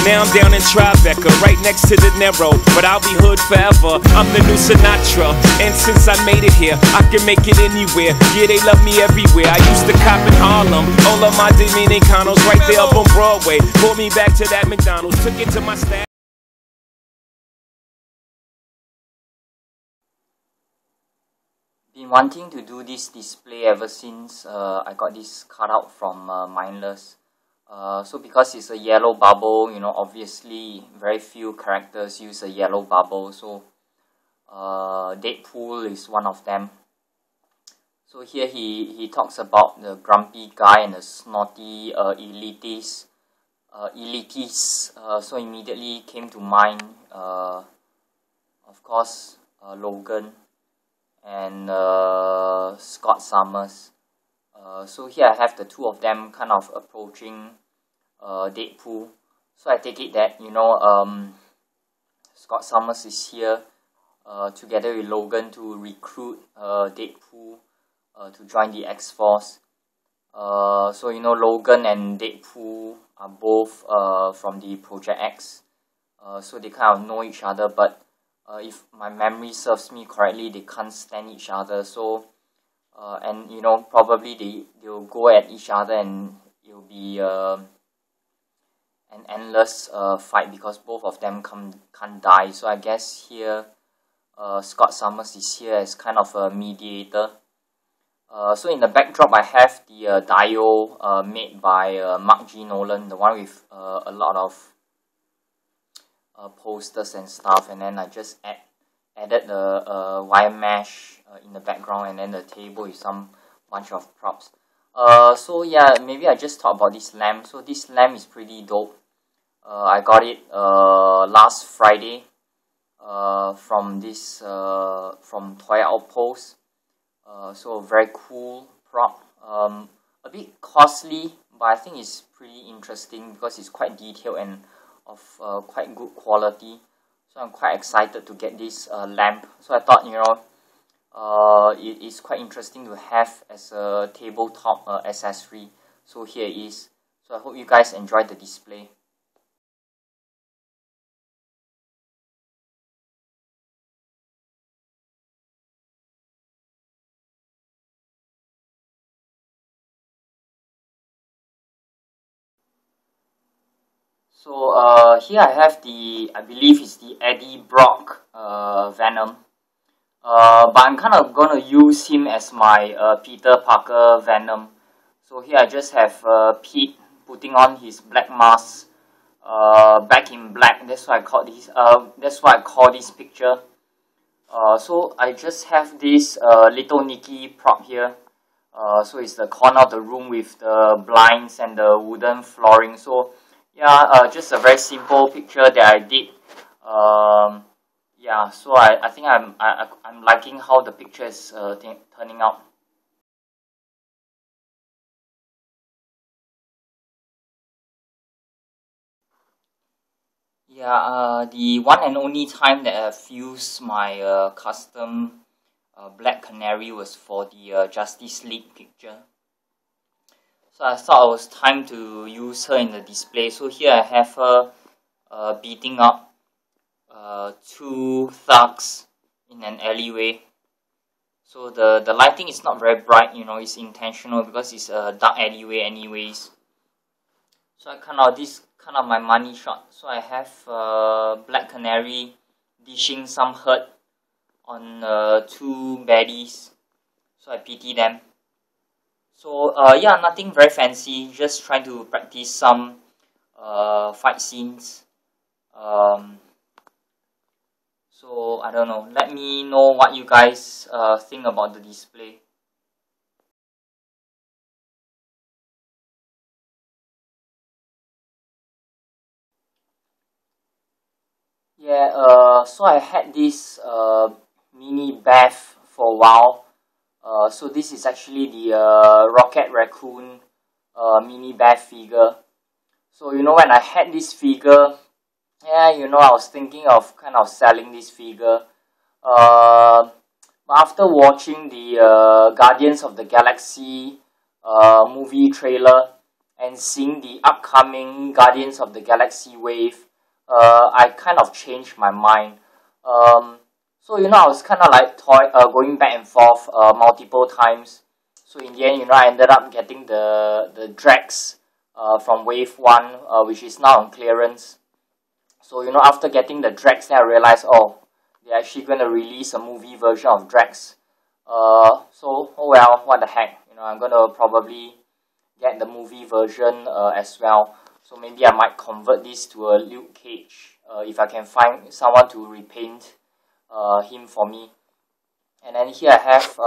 Now I'm down in Tribeca, right next to the Narrow, but I'll be hood forever. I'm the new Sinatra, and since I made it here, I can make it anywhere. Yeah, they love me everywhere. I used to cop in Harlem, all of my Dominicanos right there up on Broadway. Pulled me back to that McDonald's, took it to my staff. Been wanting to do this display ever since I got this cutout from Mindless. So because it's a yellow bubble, you know, obviously very few characters use a yellow bubble. So Deadpool is one of them. So here he talks about the grumpy guy and the snotty elitist. So immediately came to mind, of course, Logan and Scott Summers. So here I have the two of them kind of approaching Deadpool. So I take it that, you know, Scott Summers is here together with Logan to recruit Deadpool to join the X-Force. So you know, Logan and Deadpool are both from the Project X. So they kind of know each other, but if my memory serves me correctly, they can't stand each other. So and you know, probably they'll go at each other and it'll be an endless fight because both of them can't die. So I guess here Scott Summers is here as kind of a mediator. So in the backdrop I have the Dio made by Mark G. Nolan, the one with a lot of posters and stuff, and then I just added the wire mesh in the background, and then the table with some bunch of props. So yeah, maybe I just talk about this lamp. So this lamp is pretty dope. I got it last Friday from this from Toy Outpost. So very cool prop. A bit costly, but I think it's pretty interesting because it's quite detailed and of quite good quality. So I'm quite excited to get this lamp. So I thought, you know, it is quite interesting to have as a tabletop accessory. So here it is. So I hope you guys enjoyed the display. So here I have I believe it's the Eddie Brock Venom. But I'm kind of gonna use him as my Peter Parker Venom. So here I just have Pete putting on his black mask, back in black. That's why I call this. That's why I call this picture. So I just have this little Nicky prop here. So it's the corner of the room with the blinds and the wooden flooring. So yeah, just a very simple picture that I did. Yeah, so I think I'm liking how the picture is turning out. Yeah, the one and only time that I've used my custom Black Canary was for the Justice League picture. So I thought it was time to use her in the display. So here I have her beating up two thugs in an alleyway. So the lighting is not very bright, you know, it's intentional because it's a dark alleyway anyways. So this kind of my money shot. So I have Black Canary dishing some hurt on two baddies. So I pity them. So yeah, nothing very fancy, just trying to practice some fight scenes. So I don't know, let me know what you guys think about the display. Yeah, so I had this mini bath for a while. So this is actually the Rocket Raccoon mini bath figure. So you know, when I had this figure, yeah, you know, I was thinking of kind of selling this figure. But after watching the Guardians of the Galaxy movie trailer, and seeing the upcoming Guardians of the Galaxy wave, I kind of changed my mind. So I was kind of like going back and forth multiple times. So in the end, I ended up getting the Drax from Wave 1, which is now on clearance. So after getting the Drax, then I realized, oh, they're actually going to release a movie version of Drax. So oh well, what the heck, I'm going to probably get the movie version as well. So maybe I might convert this to a Luke Cage if I can find someone to repaint him for me. And then here I have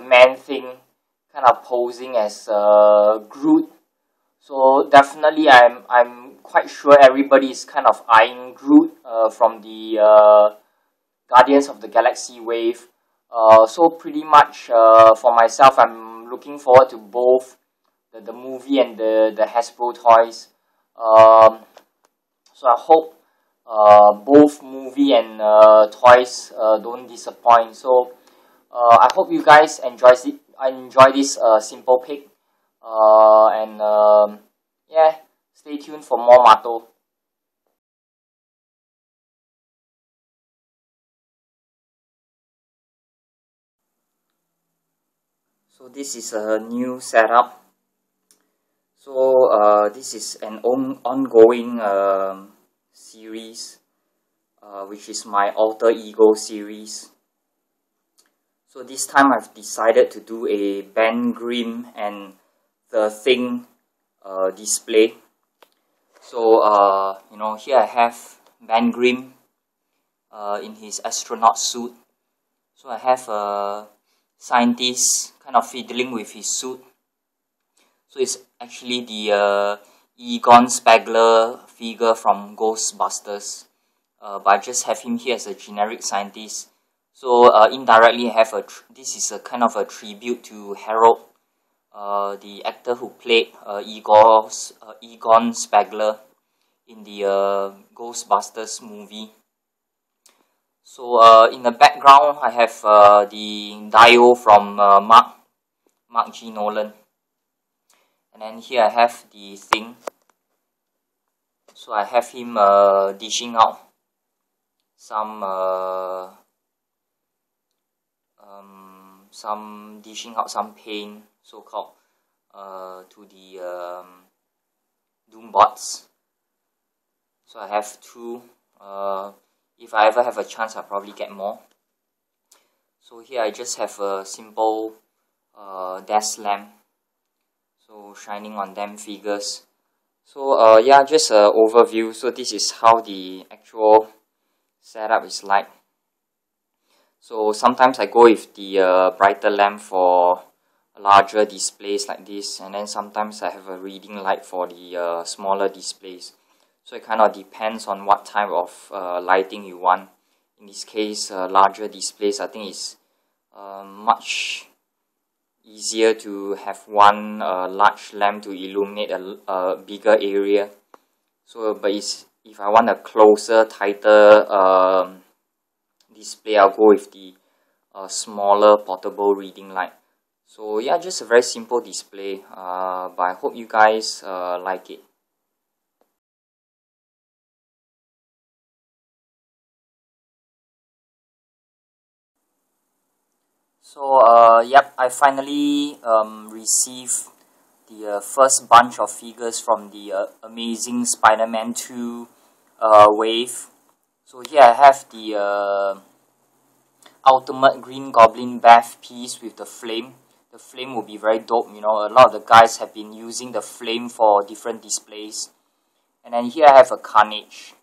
Man-Thing kind of posing as Groot. So definitely I'm quite sure everybody is kind of eyeing Groot from the Guardians of the Galaxy wave. So pretty much for myself, I'm looking forward to both the movie and the Hasbro toys. So I hope both movie and toys don't disappoint. So I hope you guys enjoy this simple pick. Yeah, stay tuned for more M.A.T.O. So this is a new setup. So this is an ongoing series, which is my Alter Ego series. So this time I've decided to do a Ben Grimm and the Thing display. So here I have Ben Grimm in his astronaut suit. So I have a scientist kind of fiddling with his suit. So it's actually the Egon Spengler figure from Ghostbusters, but I just have him here as a generic scientist. So indirectly, I have this is a kind of a tribute to Harold, the actor who played Egon Spengler in the Ghostbusters movie. So in the background, I have the Dio from Mark G. Nolan. And then here I have the Thing. So I have him dishing out some paint, so-called, to the Doombots. So I have two. If I ever have a chance, I'll probably get more. So here I just have a simple desk lamp, so shining on them figures. So yeah, just an overview. So this is how the actual setup is like. So sometimes I go with the brighter lamp for larger displays like this, and then sometimes I have a reading light for the smaller displays. So it kind of depends on what type of lighting you want. In this case, larger displays, I think it's much easier to have one large lamp to illuminate a bigger area. So, but if I want a closer, tighter display, I'll go with the smaller portable reading light. So yeah, just a very simple display, but I hope you guys like it. So yep, I finally received the first bunch of figures from the Amazing Spider-Man 2 wave. So here I have the Ultimate Green Goblin bath piece with the flame. The flame will be very dope, a lot of the guys have been using the flame for different displays. And then here I have a Carnage.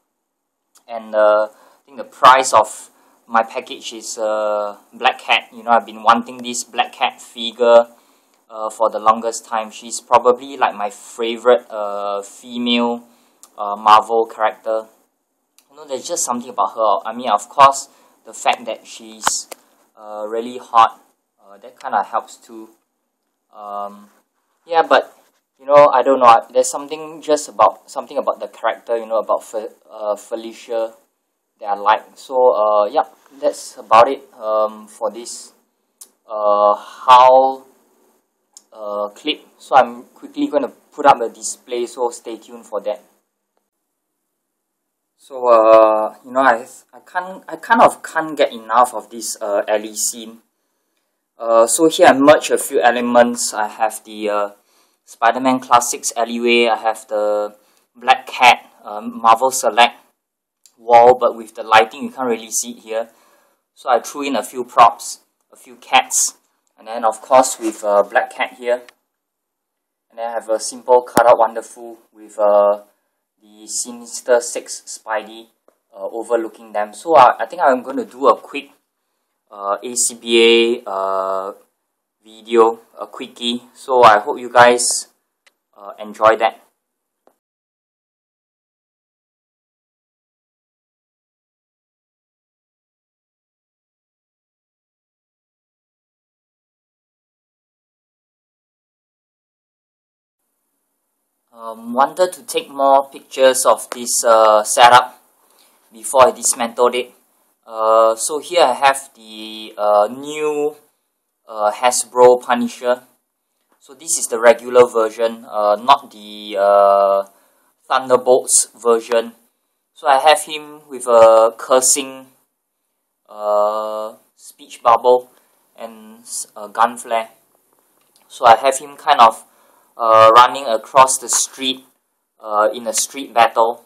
And I think the price of my package is Black Cat. I've been wanting this Black Cat figure for the longest time. She's probably like my favorite female Marvel character. There's just something about her. I mean, of course, the fact that she's really hot, that kind of helps too. Yeah, but I don't know. There's something about the character, about Felicia that I like. So yeah, that's about it for this how clip, so I'm quickly going to put up the display, so stay tuned for that. So you know, I kind of can't get enough of this alley scene. So here I merge a few elements. I have the Spider-Man Classics alleyway. I have the Black Cat Marvel Select wall, but with the lighting you can't really see it here. So I threw in a few props, a few cats, and then of course with Black Cat here. And then I have a simple cutout wonderful with the Sinister 6 Spidey overlooking them. So I think I'm going to do a quick A.C.B.A video, a quickie. So I hope you guys enjoy that. Wanted to take more pictures of this setup before I dismantled it. So here I have the new Hasbro Punisher. So this is the regular version, not the Thunderbolts version. So I have him with a cursing speech bubble and a gun flare. So I have him kind of running across the street in a street battle.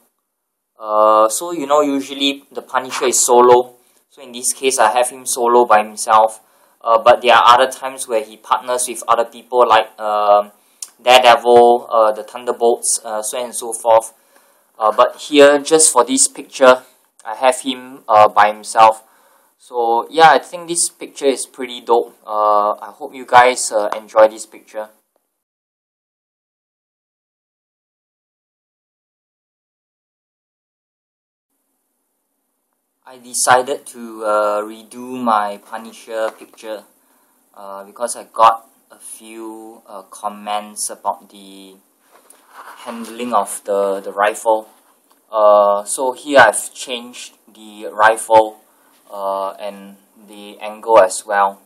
So you know, usually the Punisher is solo. So in this case I have him solo by himself. But there are other times where he partners with other people like Daredevil, the Thunderbolts, so on and so forth. But here, just for this picture, I have him by himself. So yeah, I think this picture is pretty dope. I hope you guys enjoy this picture. I decided to redo my Punisher picture because I got a few comments about the handling of the rifle. So here I've changed the rifle and the angle as well.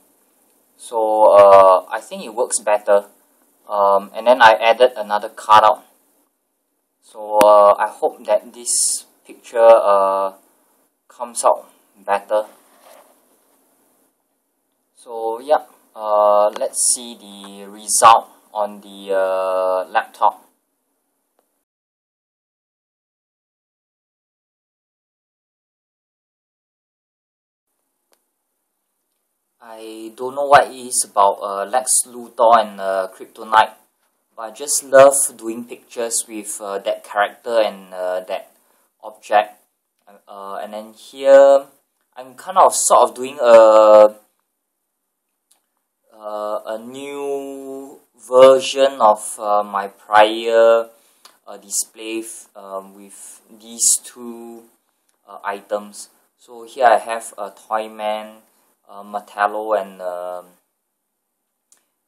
So I think it works better. And then I added another cutout. So I hope that this picture comes out better. So yeah, let's see the result on the laptop. I don't know what it is about Lex Luthor and Kryptonite, but I just love doing pictures with that character and that object. And then here I'm kind of sort of doing a new version of my prior display with these two items. So here I have a Toyman, M.A.T.O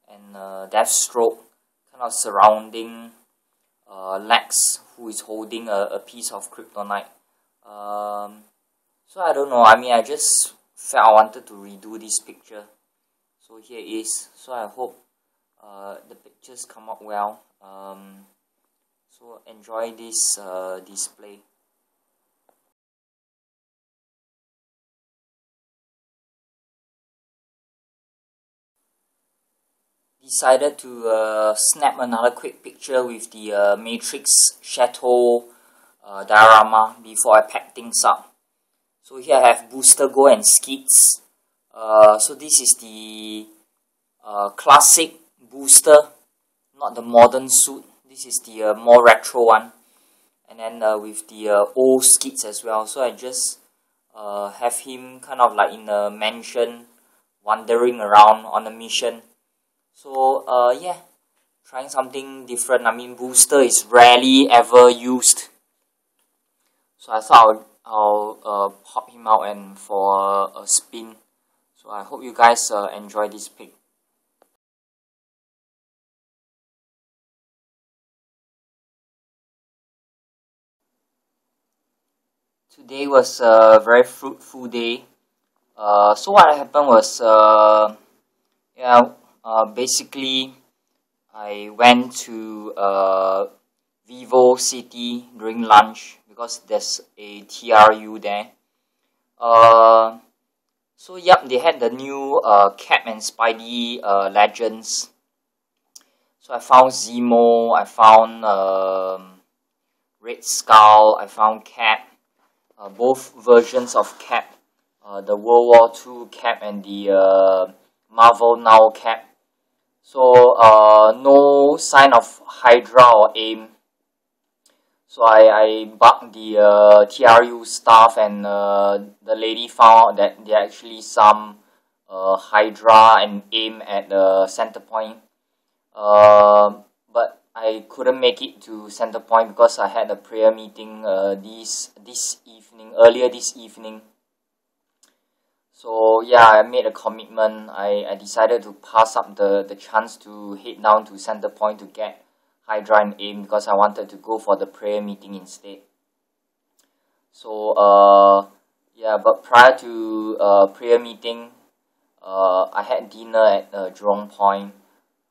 and Deathstroke kind of surrounding Lex, who is holding a piece of kryptonite. So I don't know, I mean, I just felt I wanted to redo this picture. So here it is. So I hope the pictures come out well. So enjoy this display. Decided to snap another quick picture with the Matrix Chateau diorama before I pack things up. So here I have Booster Go and Skids. So this is the classic Booster, not the modern suit. This is the more retro one. And then with the old Skids as well. So I just have him kind of like in a mansion, wandering around on a mission. So yeah, trying something different. I mean, Booster is rarely ever used. So I thought I'll pop him out and for a spin. So I hope you guys enjoy this pic. Today was a very fruitful day. So what happened was, basically I went to Vivo City during lunch because there's a TRU there. So yep, they had the new Cap and Spidey Legends. So I found Zemo, I found Red Skull, I found Cap, both versions of Cap, the World War II Cap and the Marvel Now Cap. So no sign of Hydra or AIM. So I bugged the TRU staff, and the lady found out that there are actually some Hydra and AIM at the center point. But I couldn't make it to center point because I had a prayer meeting earlier this evening. So yeah, I made a commitment. I decided to pass up the chance to head down to center point to get Hydra and AIM because I wanted to go for the prayer meeting instead. So yeah, but prior to prayer meeting, I had dinner at Jurong Point.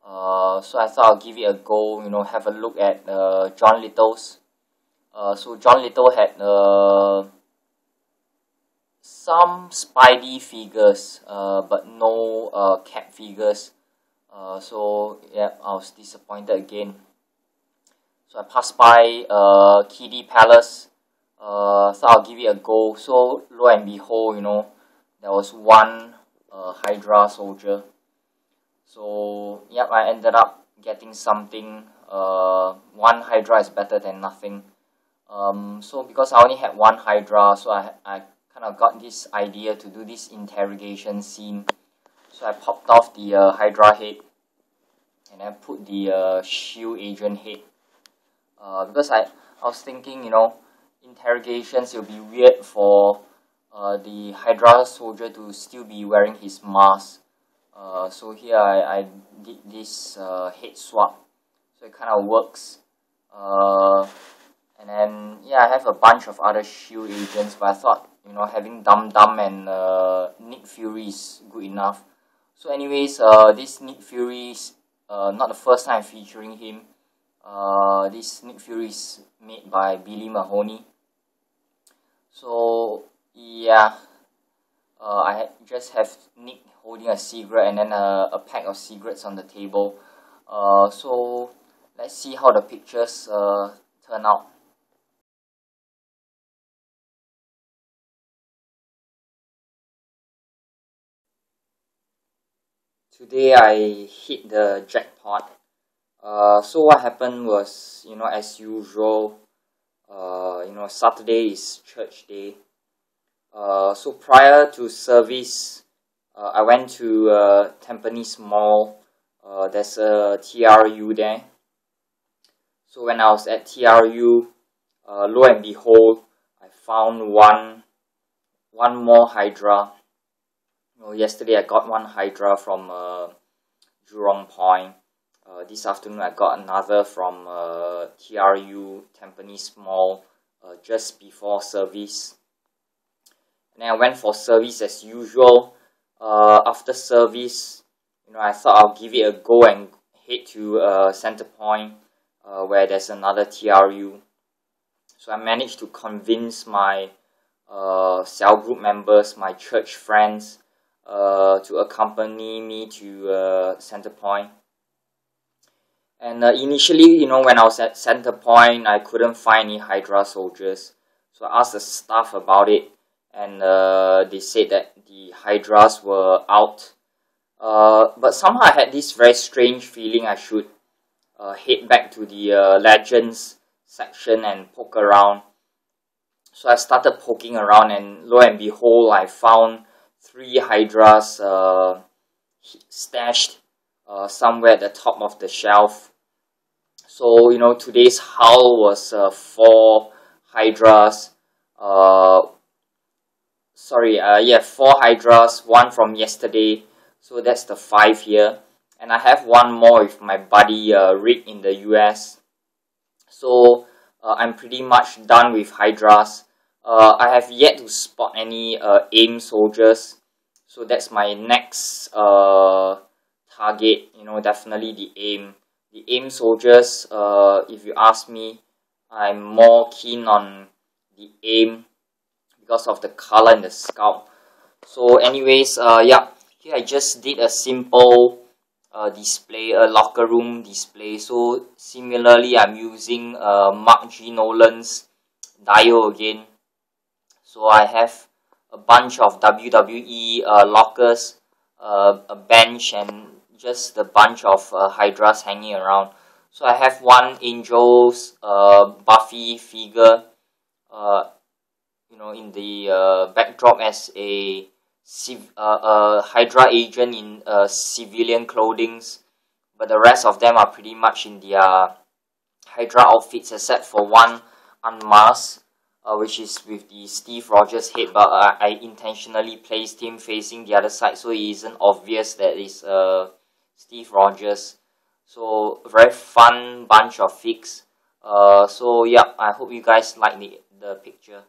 So I thought I'll give it a go, have a look at John Little's. So John Little had some Spidey figures, but no Cap figures. So yeah, I was disappointed again. So I passed by Kiddie Palace, thought I'll give it a go. So lo and behold, there was one Hydra soldier. So yep, I ended up getting something. One Hydra is better than nothing. So because I only had one Hydra, so I kind of got this idea to do this interrogation scene. So I popped off the Hydra head and I put the shield agent head. Because I was thinking, interrogations, it will be weird for the Hydra soldier to still be wearing his mask. So here I did this head swap, so it kind of works. And then yeah, I have a bunch of other shield agents, but I thought having Dum Dum and Nick Fury is good enough. So anyways, this Nick Fury is not the first time featuring him. This Nick Fury is made by Billy Mahoney. So yeah, I just have Nick holding a cigarette and then a pack of cigarettes on the table. So let's see how the pictures turn out. Today I hit the jackpot. So what happened was, as usual, Saturday is church day. So prior to service, I went to Tampines Mall. There's a TRU there. So when I was at TRU, lo and behold, I found one more Hydra. Yesterday I got one Hydra from Jurong Point. This afternoon I got another from TRU Tampines Mall just before service. And then I went for service as usual. After service, I thought I'll give it a go and head to Center Point where there's another TRU. So I managed to convince my cell group members, my church friends, to accompany me to Center Point. And initially, when I was at Center Point, I couldn't find any Hydra soldiers. So I asked the staff about it, and they said that the Hydras were out. But somehow I had this very strange feeling I should head back to the Legends section and poke around. So I started poking around, and lo and behold, I found 3 Hydras stashed somewhere at the top of the shelf. So, today's haul was 4 Hydras. 4 Hydras, 1 from yesterday. So that's the 5 here. And I have 1 more with my buddy Rick in the US. So I'm pretty much done with Hydras. I have yet to spot any AIM soldiers. So that's my next target, definitely the AIM. the AIM soldiers, if you ask me, I'm more keen on the AIM because of the color and the scalp. So anyways, yeah, here I just did a simple display, a locker room display. So similarly, I'm using Mark G. Nolan's Dio again. So I have a bunch of WWE lockers, a bench, and just a bunch of Hydras hanging around. So I have one Angel's Buffy figure, you know, in the backdrop as a Hydra agent in civilian clothings, but the rest of them are pretty much in their Hydra outfits except for one unmasked, which is with the Steve Rogers head, but I intentionally placed him facing the other side so it isn't obvious that it's Steve Rogers. So very fun bunch of figs. So yeah, I hope you guys like the picture.